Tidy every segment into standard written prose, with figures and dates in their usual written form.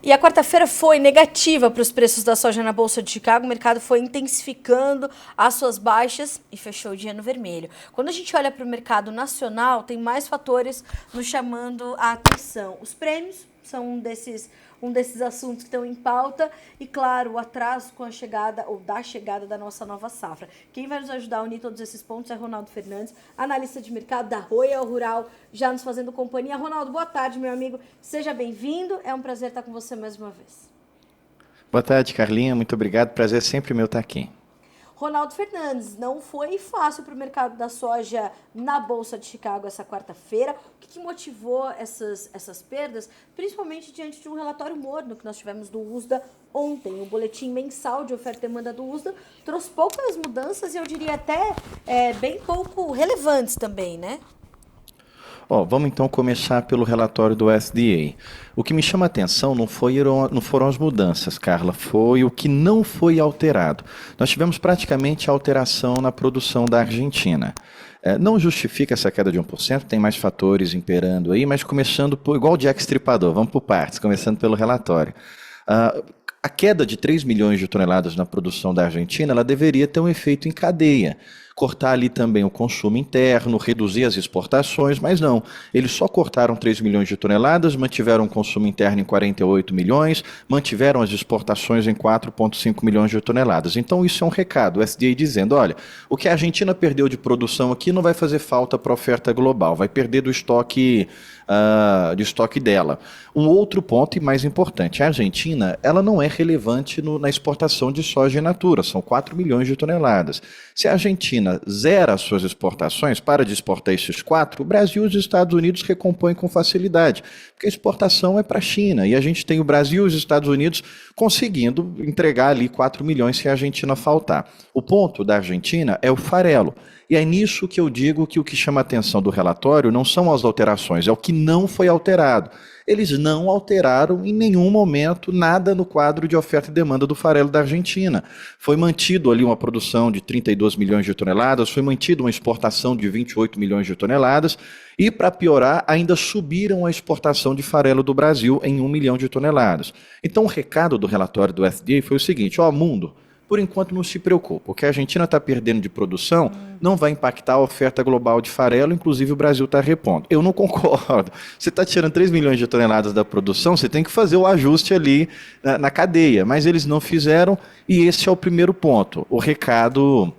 E a quarta-feira foi negativa para os preços da soja na Bolsa de Chicago. O mercado foi intensificando as suas baixas e fechou o dia no vermelho. Quando a gente olha para o mercado nacional, tem mais fatores nos chamando a atenção. Os prêmios são um desses assuntos que estão em pauta e, claro, o atraso com a chegada ou da chegada da nossa nova safra. Quem vai nos ajudar a unir todos esses pontos é Ronaldo Fernandes, analista de mercado da Royal Rural, já nos fazendo companhia. Ronaldo, boa tarde, meu amigo. Seja bem-vindo. É um prazer estar com você mais uma vez. Boa tarde, Carlinha. Muito obrigado. Prazer sempre meu estar aqui. Ronaldo Fernandes, não foi fácil para o mercado da soja na Bolsa de Chicago essa quarta-feira. O que motivou essas perdas? Principalmente diante de um relatório morno que nós tivemos do USDA ontem. O boletim mensal de oferta e demanda do USDA trouxe poucas mudanças e eu diria até bem pouco relevantes também, né? Vamos então começar pelo relatório do USDA. O que me chama a atenção não foram as mudanças, Carla, foi o que não foi alterado. Nós tivemos praticamente alteração na produção da Argentina. Não justifica essa queda de 1%, tem mais fatores imperando aí, mas começando igual o Jack Stripador, vamos por partes, começando pelo relatório. A queda de 3 milhões de toneladas na produção da Argentina, ela deveria ter um efeito em cadeia. Cortar ali também o consumo interno, reduzir as exportações, mas não. Eles só cortaram 3 milhões de toneladas, mantiveram o consumo interno em 48 milhões, mantiveram as exportações em 4,5 milhões de toneladas. Então isso é um recado, o SDA dizendo, olha, o que a Argentina perdeu de produção aqui não vai fazer falta para a oferta global, vai perder do estoque dela. Um outro ponto e mais importante, a Argentina ela não é relevante na exportação de soja in natura, são 4 milhões de toneladas. Se a Argentina zera as suas exportações, para de exportar esses 4, o Brasil e os Estados Unidos recompõem com facilidade, porque a exportação é para a China, e a gente tem o Brasil e os Estados Unidos conseguindo entregar ali 4 milhões se a Argentina faltar. O ponto da Argentina é o farelo. E é nisso que eu digo que o que chama a atenção do relatório não são as alterações, é o que não foi alterado. Eles não alteraram em nenhum momento nada no quadro de oferta e demanda do farelo da Argentina. Foi mantido ali uma produção de 32 milhões de toneladas, foi mantida uma exportação de 28 milhões de toneladas e, para piorar, ainda subiram a exportação de farelo do Brasil em 1 milhão de toneladas. Então o recado do relatório do FDA foi o seguinte, mundo, por enquanto não se preocupa, o que a Argentina está perdendo de produção não vai impactar a oferta global de farelo, inclusive o Brasil está repondo. Eu não concordo. Você está tirando 3 milhões de toneladas da produção, você tem que fazer o ajuste ali na cadeia, mas eles não fizeram e esse é o primeiro ponto, o recado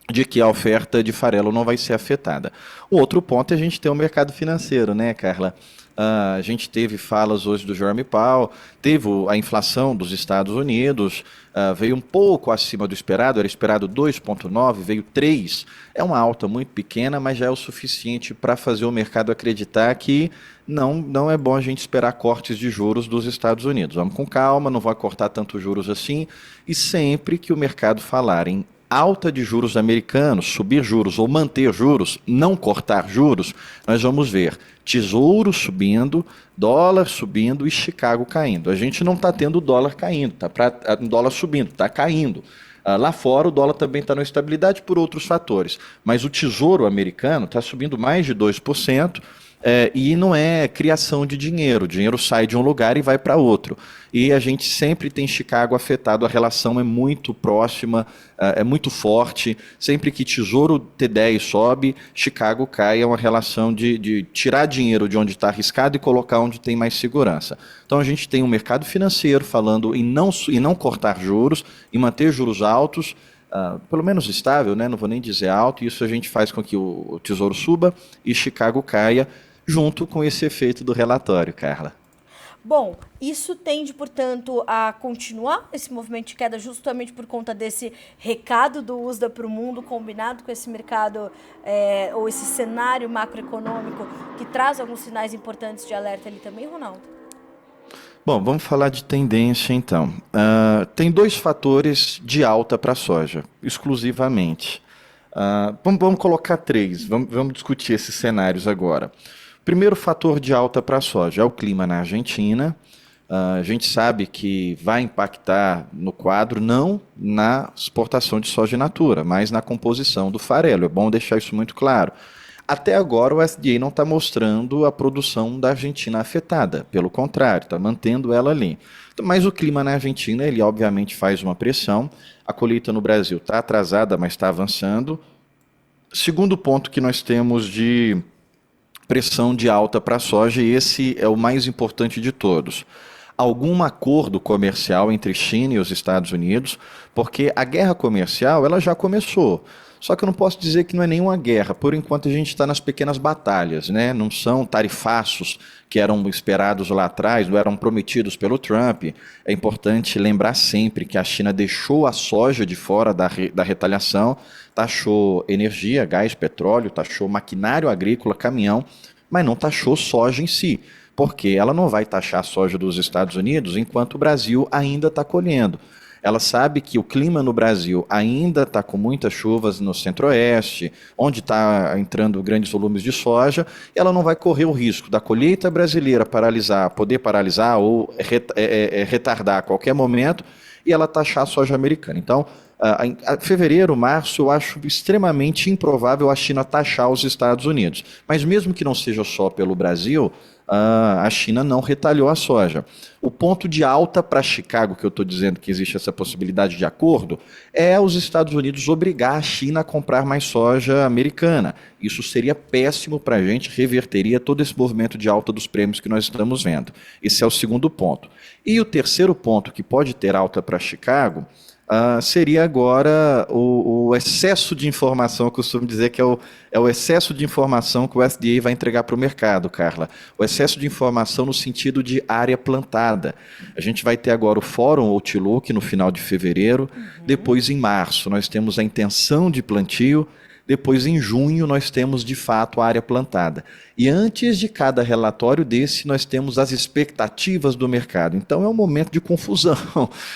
de que a oferta de farelo não vai ser afetada. O outro ponto é a gente ter um mercado financeiro, né, Carla? A gente teve falas hoje do Jerome Powell, teve a inflação dos Estados Unidos, veio um pouco acima do esperado, era esperado 2,9, veio 3. É uma alta muito pequena, mas já é o suficiente para fazer o mercado acreditar que não é bom a gente esperar cortes de juros dos Estados Unidos. Vamos com calma, não vai cortar tanto juros assim, e sempre que o mercado falar em alta de juros americanos, subir juros ou manter juros, não cortar juros, nós vamos ver Tesouro subindo, dólar subindo e Chicago caindo. A gente não está tendo dólar caindo, dólar subindo, está caindo. Lá fora o dólar também está na estabilidade por outros fatores, mas o Tesouro americano está subindo mais de 2%, e não é criação de dinheiro, o dinheiro sai de um lugar e vai para outro. E a gente sempre tem Chicago afetado, a relação é muito próxima, é muito forte. Sempre que Tesouro T10 sobe, Chicago cai, é uma relação de tirar dinheiro de onde está arriscado e colocar onde tem mais segurança. Então a gente tem um mercado financeiro falando em não cortar juros, em manter juros altos, pelo menos estável, né? Não vou nem dizer alto, e isso a gente faz com que o Tesouro suba e Chicago caia, junto com esse efeito do relatório, Carla. Bom, isso tende, portanto, a continuar esse movimento de queda justamente por conta desse recado do USDA para o mundo, combinado com esse mercado ou esse cenário macroeconômico que traz alguns sinais importantes de alerta ali também, Ronaldo? Bom, vamos falar de tendência então. Tem 2 fatores de alta para a soja, exclusivamente. Vamos colocar 3, vamos discutir esses cenários agora. Primeiro fator de alta para a soja é o clima na Argentina. A gente sabe que vai impactar no quadro, não na exportação de soja in natura, mas na composição do farelo. É bom deixar isso muito claro. Até agora o USDA não está mostrando a produção da Argentina afetada, pelo contrário, está mantendo ela ali. Mas o clima na Argentina, ele obviamente faz uma pressão, a colheita no Brasil está atrasada, mas está avançando. Segundo ponto que nós temos de pressão de alta para a soja, e esse é o mais importante de todos. Algum acordo comercial entre China e os Estados Unidos, porque a guerra comercial ela já começou. Só que eu não posso dizer que não é nenhuma guerra. Por enquanto a gente está nas pequenas batalhas, né? Não são tarifaços que eram esperados lá atrás, não eram prometidos pelo Trump. É importante lembrar sempre que a China deixou a soja de fora da retaliação, taxou energia, gás, petróleo, taxou maquinário agrícola, caminhão, mas não taxou soja em si, porque ela não vai taxar a soja dos Estados Unidos enquanto o Brasil ainda está colhendo. Ela sabe que o clima no Brasil ainda está com muitas chuvas no centro-oeste, onde está entrando grandes volumes de soja, e ela não vai correr o risco da colheita brasileira paralisar, poder paralisar ou retardar a qualquer momento, e ela taxar a soja americana. Então, fevereiro, março, eu acho extremamente improvável a China taxar os Estados Unidos. Mas mesmo que não seja só pelo Brasil, a China não retalhou a soja. O ponto de alta para Chicago, que eu estou dizendo que existe essa possibilidade de acordo, é os Estados Unidos obrigar a China a comprar mais soja americana. Isso seria péssimo para a gente, reverteria todo esse movimento de alta dos prêmios que nós estamos vendo. Esse é o segundo ponto. E o terceiro ponto que pode ter alta para Chicago seria agora o excesso de informação. Eu costumo dizer que é o excesso de informação que o USDA vai entregar para o mercado, Carla. O excesso de informação no sentido de área plantada. A gente vai ter agora o Fórum Outlook no final de fevereiro, depois em março nós temos a intenção de plantio, depois em junho nós temos de fato a área plantada. E antes de cada relatório desse, nós temos as expectativas do mercado. Então é um momento de confusão.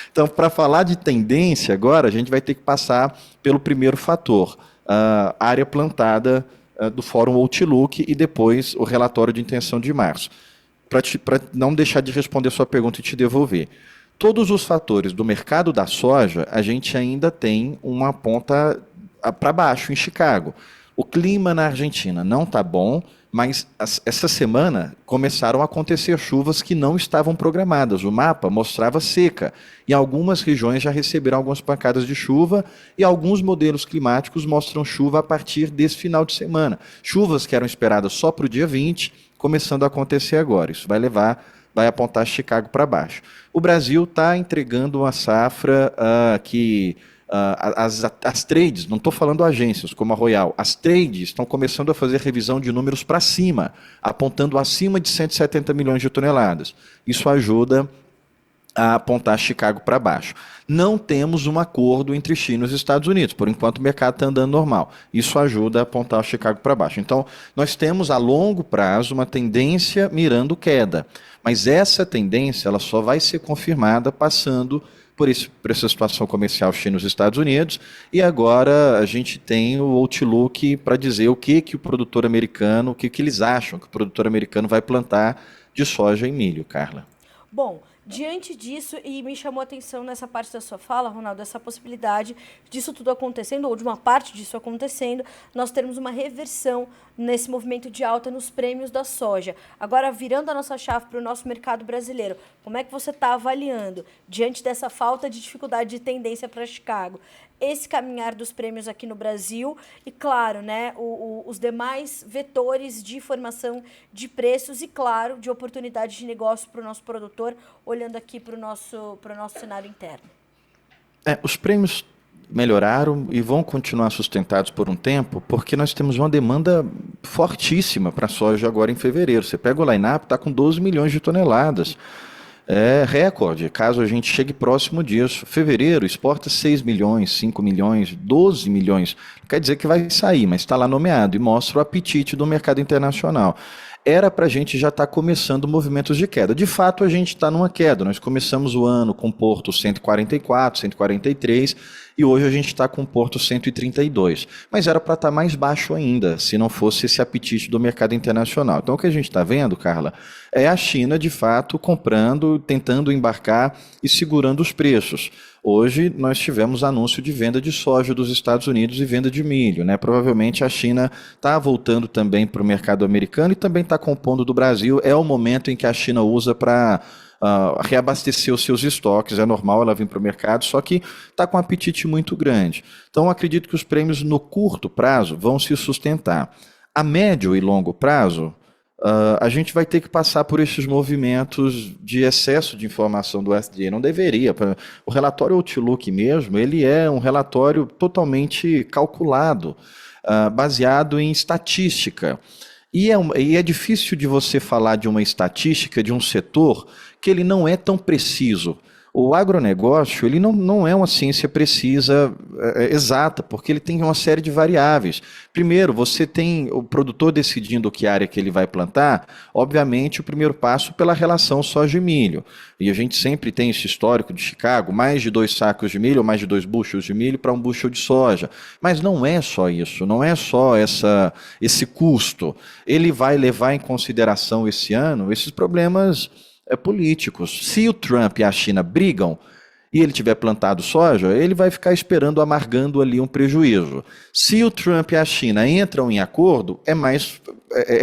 Então, para falar de tendência agora, a gente vai ter que passar pelo primeiro fator, a área plantada do Fórum Outlook e depois o relatório de intenção de março. Para não deixar de responder a sua pergunta e te devolver. Todos os fatores do mercado da soja, a gente ainda tem uma ponta para baixo em Chicago. O clima na Argentina não está bom, mas essa semana começaram a acontecer chuvas que não estavam programadas. O mapa mostrava seca e algumas regiões já receberam algumas pancadas de chuva e alguns modelos climáticos mostram chuva a partir desse final de semana. Chuvas que eram esperadas só para o dia 20, começando a acontecer agora. Isso vai apontar Chicago para baixo. O Brasil está entregando uma safra que as trades, não estou falando agências como a Royal, as trades estão começando a fazer revisão de números para cima, apontando acima de 170 milhões de toneladas. Isso ajuda a apontar Chicago para baixo. Não temos um acordo entre China e os Estados Unidos, por enquanto o mercado está andando normal. Isso ajuda a apontar Chicago para baixo. Então, nós temos a longo prazo uma tendência mirando queda, mas essa tendência ela só vai ser confirmada passando por essa situação comercial China e os Estados Unidos, e agora a gente tem o Outlook para dizer o que o produtor americano, o que eles acham que o produtor americano vai plantar de soja e milho, Carla. Bom, diante disso, e me chamou a atenção nessa parte da sua fala, Ronaldo, essa possibilidade disso tudo acontecendo, ou de uma parte disso acontecendo, nós termos uma reversão nesse movimento de alta nos prêmios da soja. Agora, virando a nossa chave para o nosso mercado brasileiro, como é que você está avaliando, diante dessa falta de dificuldade de tendência para Chicago, esse caminhar dos prêmios aqui no Brasil e, claro, né, os demais vetores de formação de preços e, claro, de oportunidade de negócio para o nosso produtor, olhando aqui para o nosso cenário interno? Os prêmios melhoraram e vão continuar sustentados por um tempo, porque nós temos uma demanda fortíssima para a soja agora em fevereiro. Você pega o line-up, está com 12 milhões de toneladas. É recorde, caso a gente chegue próximo disso. Fevereiro exporta 6 milhões, 5 milhões, 12 milhões. Não quer dizer que vai sair, mas está lá nomeado e mostra o apetite do mercado internacional. Era para a gente já estar começando movimentos de queda. De fato, a gente está numa queda. Nós começamos o ano com Porto 144, 143 e hoje a gente está com Porto 132. Mas era para estar mais baixo ainda, se não fosse esse apetite do mercado internacional. Então, o que a gente está vendo, Carla, é a China, de fato, comprando, tentando embarcar e segurando os preços. Hoje nós tivemos anúncio de venda de soja dos Estados Unidos e venda de milho, né? Provavelmente a China está voltando também para o mercado americano e também está compondo do Brasil. É o momento em que a China usa para reabastecer os seus estoques. É normal ela vir para o mercado, só que está com um apetite muito grande. Então acredito que os prêmios no curto prazo vão se sustentar. A médio e longo prazo, a gente vai ter que passar por esses movimentos de excesso de informação do SDA. Não deveria. O relatório Outlook mesmo, ele é um relatório totalmente calculado, baseado em estatística. E é difícil de você falar de uma estatística de um setor que ele não é tão preciso. O agronegócio, ele não é uma ciência precisa, exata, porque ele tem uma série de variáveis. Primeiro, você tem o produtor decidindo que área que ele vai plantar, obviamente o primeiro passo pela relação soja e milho. E a gente sempre tem esse histórico de Chicago, mais de 2 sacos de milho ou mais de 2 bushels de milho para um bushel de soja. Mas não é só isso, não é só esse custo. Ele vai levar em consideração esse ano esses problemas políticos. Se o Trump e a China brigam e ele tiver plantado soja, ele vai ficar esperando, amargando ali um prejuízo. Se o Trump e a China entram em acordo, é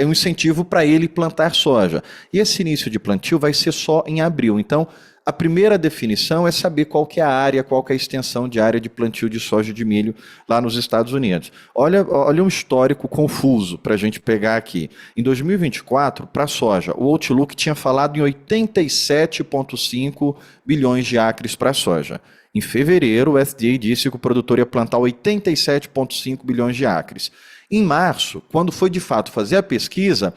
um incentivo para ele plantar soja. E esse início de plantio vai ser só em abril. Então, a primeira definição é saber qual que é a área, qual que é a extensão de área de plantio de soja e de milho lá nos Estados Unidos. Olha um histórico confuso para a gente pegar aqui. Em 2024, para a soja, o Outlook tinha falado em 87,5 bilhões de acres para a soja. Em fevereiro, o SDA disse que o produtor ia plantar 87,5 bilhões de acres. Em março, quando foi de fato fazer a pesquisa,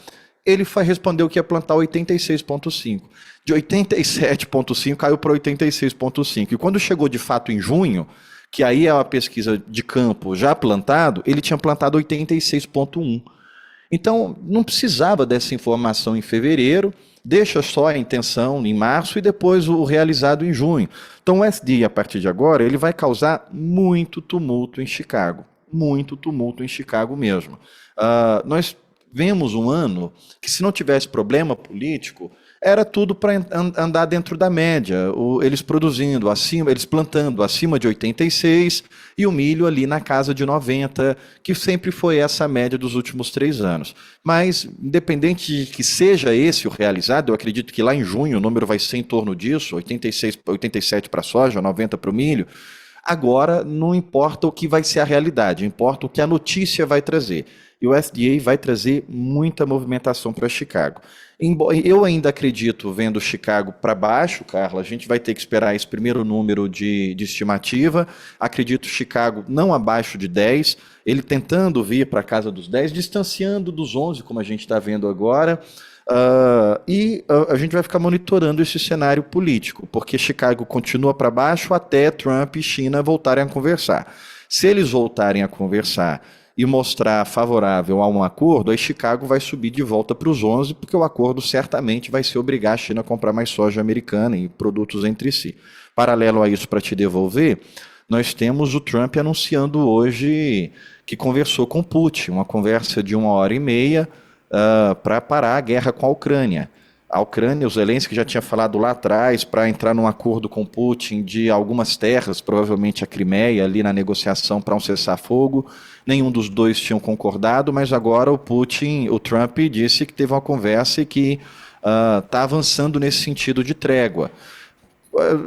ele respondeu que ia plantar 86,5. De 87,5 caiu para 86,5. E quando chegou de fato em junho, que aí é uma pesquisa de campo já plantado, ele tinha plantado 86,1. Então, não precisava dessa informação em fevereiro, deixa só a intenção em março e depois o realizado em junho. Então, o SD, a partir de agora, ele vai causar muito tumulto em Chicago. Muito tumulto em Chicago mesmo. Nós vemos um ano que, se não tivesse problema político, era tudo para andar dentro da média. Eles produzindo acima, eles plantando acima de 86 e o milho ali na casa de 90, que sempre foi essa a média dos últimos 3 anos. Mas, independente de que seja esse o realizado, eu acredito que lá em junho o número vai ser em torno disso, 86, 87 para a soja, 90 para o milho. Agora, não importa o que vai ser a realidade, importa o que a notícia vai trazer. E o FDA vai trazer muita movimentação para Chicago. Eu ainda acredito, vendo Chicago para baixo, Carla, a gente vai ter que esperar esse primeiro número de estimativa. Acredito Chicago não abaixo de 10, ele tentando vir para a casa dos 10, distanciando dos 11, como a gente está vendo agora. A gente vai ficar monitorando esse cenário político, porque Chicago continua para baixo até Trump e China voltarem a conversar. Se eles voltarem a conversar e mostrar favorável a um acordo, aí Chicago vai subir de volta para os 11, porque o acordo certamente vai ser obrigar a China a comprar mais soja americana e produtos entre si. Paralelo a isso, para te devolver, nós temos o Trump anunciando hoje que conversou com Putin, uma conversa de 1h30, para parar a guerra com a Ucrânia. A Ucrânia, o Zelensky já tinha falado lá atrás para entrar num acordo com Putin de algumas terras, provavelmente a Crimeia, ali na negociação para um cessar-fogo. Nenhum dos dois tinham concordado, mas agora o Trump disse que teve uma conversa e que está avançando nesse sentido de trégua.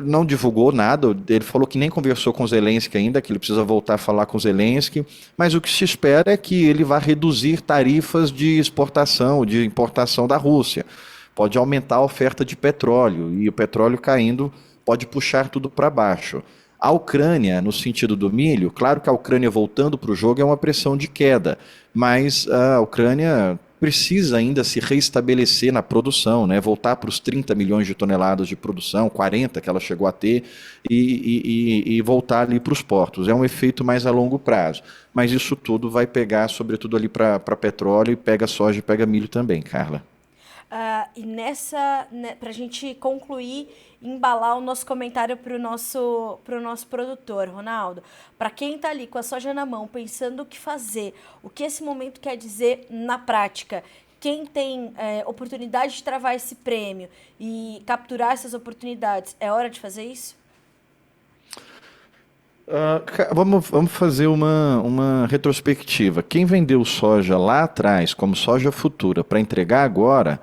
Não divulgou nada, ele falou que nem conversou com o Zelensky ainda, que ele precisa voltar a falar com o Zelensky, mas o que se espera é que ele vá reduzir tarifas de exportação, de importação da Rússia. Pode aumentar a oferta de petróleo, e o petróleo caindo pode puxar tudo para baixo. A Ucrânia, no sentido do milho, claro que a Ucrânia voltando para o jogo é uma pressão de queda, mas a Ucrânia precisa ainda se reestabelecer na produção, né? Voltar para os 30 milhões de toneladas de produção, 40 que ela chegou a ter, e voltar ali para os portos. É um efeito mais a longo prazo, mas isso tudo vai pegar, sobretudo ali para petróleo, e pega soja e pega milho também, Carla. Para a gente concluir, embalar o nosso comentário para o nosso produtor, Ronaldo, para quem está ali com a soja na mão, pensando o que fazer, o que esse momento quer dizer na prática, quem tem oportunidade de travar esse prêmio e capturar essas oportunidades, é hora de fazer isso? Vamos fazer uma retrospectiva. Quem vendeu soja lá atrás, como soja futura, para entregar agora,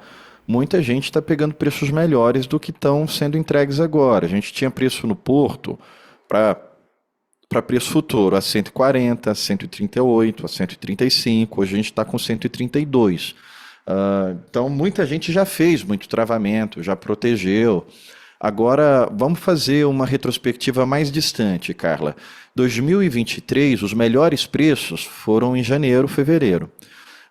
muita gente está pegando preços melhores do que estão sendo entregues agora. A gente tinha preço no porto para preço futuro a 140, a 138, a 135. Hoje a gente está com 132. Então, muita gente já fez muito travamento, já protegeu. Agora, vamos fazer uma retrospectiva mais distante, Carla. 2023, os melhores preços foram em janeiro, fevereiro.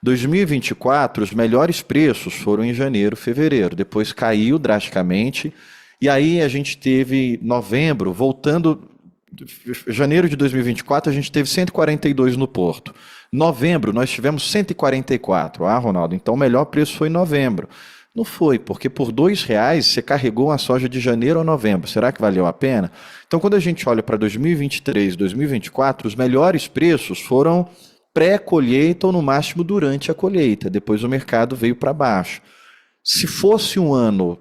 2024, os melhores preços foram em janeiro, fevereiro. Depois caiu drasticamente. E aí a gente teve novembro, voltando. Janeiro de 2024, a gente teve 142 no Porto. Novembro, nós tivemos 144. Ah, Ronaldo, então o melhor preço foi em novembro. Não foi, porque por R$ 2 você carregou uma soja de janeiro a novembro. Será que valeu a pena? Então, quando a gente olha para 2023, 2024, os melhores preços foram pré-colheita ou no máximo durante a colheita. Depois o mercado veio para baixo. Se fosse um ano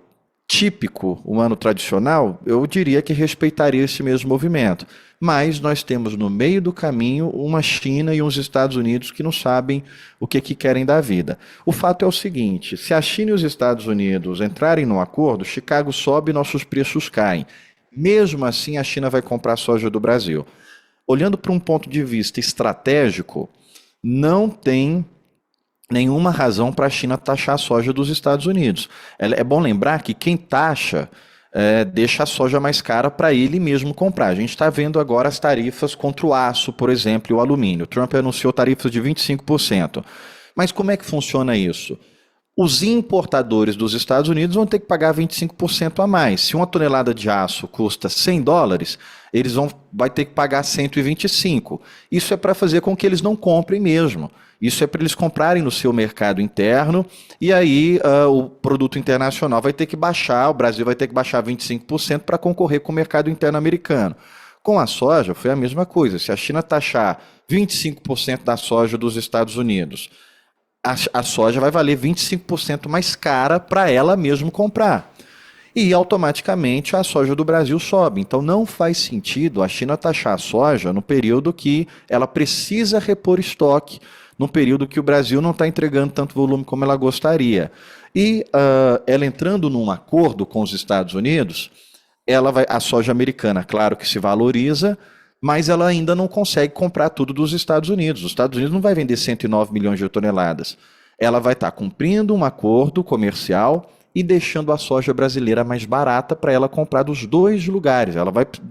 típico, um ano tradicional, eu diria que respeitaria esse mesmo movimento. Mas nós temos no meio do caminho uma China e uns Estados Unidos que não sabem o que querem da vida. O fato é o seguinte: se a China e os Estados Unidos entrarem num acordo, Chicago sobe e nossos preços caem. Mesmo assim, a China vai comprar soja do Brasil. Olhando para um ponto de vista estratégico, não tem nenhuma razão para a China taxar a soja dos Estados Unidos. É bom lembrar que quem taxa deixa a soja mais cara para ele mesmo comprar. A gente está vendo agora as tarifas contra o aço, por exemplo, e o alumínio. O Trump anunciou tarifas de 25%. Mas como é que funciona isso? Os importadores dos Estados Unidos vão ter que pagar 25% a mais. Se uma tonelada de aço custa $100, eles vai ter que pagar 125. Isso é para fazer com que eles não comprem mesmo. Isso é para eles comprarem no seu mercado interno e aí o produto internacional vai ter que baixar, o Brasil vai ter que baixar 25% para concorrer com o mercado interno americano. Com a soja foi a mesma coisa. Se a China taxar 25% da soja dos Estados Unidos, a soja vai valer 25% mais cara para ela mesmo comprar. E automaticamente a soja do Brasil sobe. Então não faz sentido a China taxar a soja no período que ela precisa repor estoque, num período que o Brasil não está entregando tanto volume como ela gostaria. E ela entrando num acordo com os Estados Unidos, a soja americana, claro que se valoriza, mas ela ainda não consegue comprar tudo dos Estados Unidos. Os Estados Unidos não vai vender 109 milhões de toneladas. Ela vai estar cumprindo um acordo comercial e deixando a soja brasileira mais barata para ela comprar dos dois lugares.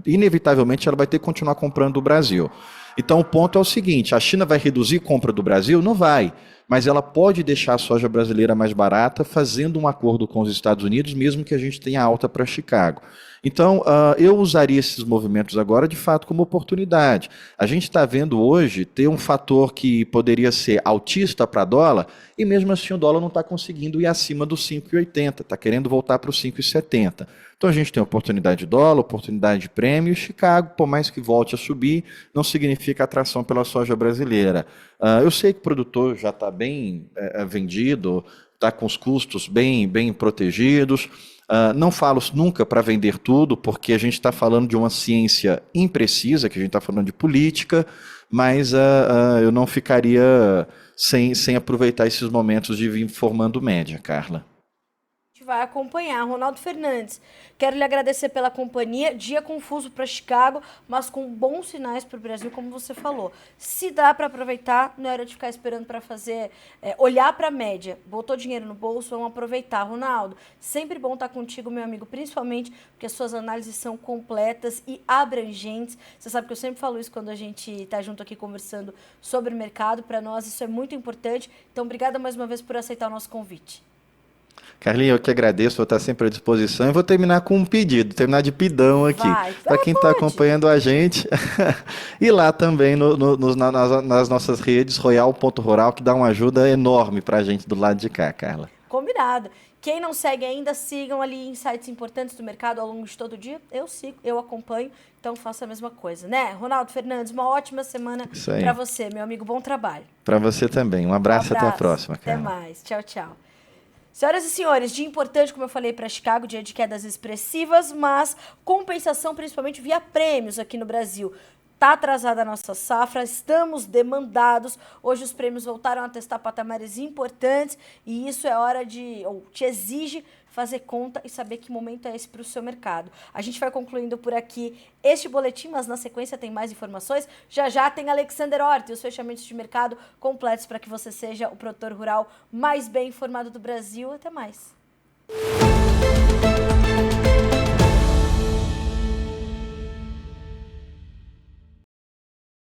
Inevitavelmente, ela vai ter que continuar comprando do Brasil. Então, o ponto é o seguinte: a China vai reduzir a compra do Brasil? Não vai. Mas ela pode deixar a soja brasileira mais barata fazendo um acordo com os Estados Unidos, mesmo que a gente tenha alta para Chicago. Então, eu usaria esses movimentos agora, de fato, como oportunidade. A gente está vendo hoje ter um fator que poderia ser altista para dólar, e mesmo assim o dólar não está conseguindo ir acima dos 5,80, está querendo voltar para os 5,70. Então a gente tem oportunidade de dólar, oportunidade de prêmio, e Chicago, por mais que volte a subir, não significa atração pela soja brasileira. Eu sei que o produtor já está bem vendido, está com os custos bem protegidos. Não falo nunca para vender tudo, porque a gente está falando de uma ciência imprecisa, que a gente está falando de política, mas eu não ficaria sem aproveitar esses momentos de vir formando média, Carla. Vai acompanhar. Ronaldo Fernandes, quero lhe agradecer pela companhia. Dia confuso para Chicago, mas com bons sinais para o Brasil, como você falou. Se dá para aproveitar, não era de ficar esperando para fazer, olhar para a média. Botou dinheiro no bolso, vamos aproveitar. Ronaldo, sempre bom estar contigo, meu amigo, principalmente porque as suas análises são completas e abrangentes. Você sabe que eu sempre falo isso quando a gente está junto aqui conversando sobre o mercado. Para nós isso é muito importante. Então, obrigada mais uma vez por aceitar o nosso convite. Carlinhos, eu que agradeço, vou estar sempre à disposição e vou terminar com um pedido, terminar de pidão aqui. Para quem está acompanhando a gente, e lá também nas nossas redes, royal.rural, que dá uma ajuda enorme para a gente do lado de cá, Carla. Combinado. Quem não segue ainda, sigam ali insights importantes do mercado ao longo de todo o dia. Eu sigo, eu acompanho, então faça a mesma coisa, né? Ronaldo Fernandes, uma ótima semana para você, meu amigo. Bom trabalho. Para você também. Um abraço e até a próxima, Carla. Até mais. Tchau, tchau. Senhoras e senhores, dia importante, como eu falei, para Chicago, dia de quedas expressivas, mas compensação principalmente via prêmios aqui no Brasil. Está atrasada a nossa safra, estamos demandados. Hoje os prêmios voltaram a testar patamares importantes e isso é hora de, ou te exige fazer conta e saber que momento é esse para o seu mercado. A gente vai concluindo por aqui este boletim, mas na sequência tem mais informações. Já já tem Alexander Hort e os fechamentos de mercado completos para que você seja o produtor rural mais bem informado do Brasil. Até mais.